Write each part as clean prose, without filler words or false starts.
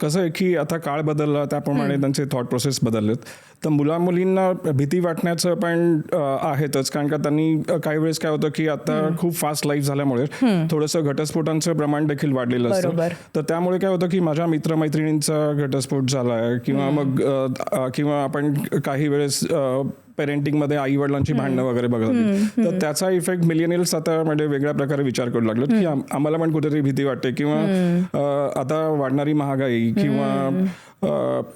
कसं आहे की आता काळ बदलला, त्याप्रमाणे त्यांचे थॉट प्रोसेस बदललेत. तर मुलींना भीती वाटण्याचं पण आहेतच, कारण का त्यांनी काही वेळेस काय होतं की आता खूप फास्ट लाईफ झाल्यामुळे थोडंसं घटस्फोटांचं प्रमाण देखील वाढलेलं असतं. तर त्यामुळे काय होतं की माझ्या मित्रमैत्रिणींचा घटस्फोट झालाय किंवा मग किंवा आपण काही वेळेस पेरेंटिंगमध्ये आई वडिलांची भांडणं वगैरे बघत, तर त्याचा इफेक्ट मिलेनियल्स आता म्हणजे वेगळ्या प्रकारे विचार करू लागलेत की आम्हाला पण कुठेतरी भीती वाटते किंवा आता वाढणारी महागाई किंवा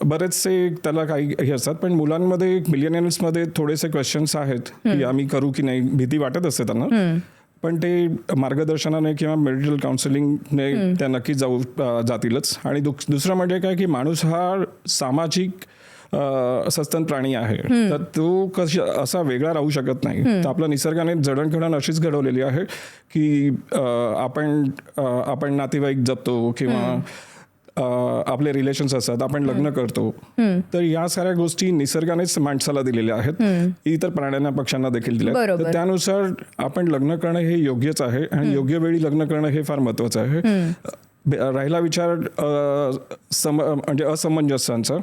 बरेचसे त्याला काही हे असतात. पण मुलांमध्ये मिलेनियल्समध्ये थोडेसे क्वेश्चन्स आहेत की आम्ही करू की नाही, भीती वाटत असते त्यांना. पण ते मार्गदर्शनाने किंवा मेडिकल काउन्सिलिंगने त्या नक्की जातीलच. आणि दुसरं म्हणजे काय की माणूस हा सामाजिक सस्तन प्राणी आहे, तर तो असा वेगळा राहू शकत नाही. तर आपल्या निसर्गाने जडणघडण अशीच घडवलेली आहे की आपण नातेवाईक जपतो किंवा आपले रिलेशन्स असतात, आपण लग्न करतो. तर या साऱ्या गोष्टी निसर्गानेच माणसाला दिलेल्या आहेत, इतर प्राण्यांना पक्ष्यांना देखील दिल्या. तर त्यानुसार आपण लग्न करणं हे योग्यच आहे आणि योग्य वेळी लग्न करणं हे फार महत्वाचं आहे. राहिला विचार म्हणजे असमंजसांचा,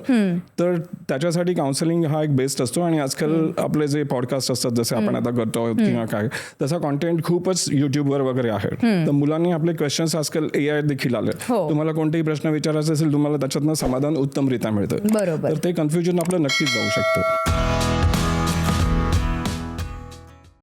तर त्याच्यासाठी काउन्सिलिंग हा एक बेस्ट असतो. आणि आजकाल आपले जे पॉडकास्ट असतात, जसे आपण आता करतो किंवा काय, तसा कॉन्टेंट खूपच युट्यूबवर वगैरे आहे. तर मुलांनी आपले क्वेश्चन्स आजकाल AI देखील आले. तुम्हाला कोणतेही प्रश्न विचारायचे असेल, तुम्हाला त्याच्यातनं समाधान उत्तमरित्या मिळतं. तर ते कन्फ्युजन आपलं नक्कीच जाऊ शकतं.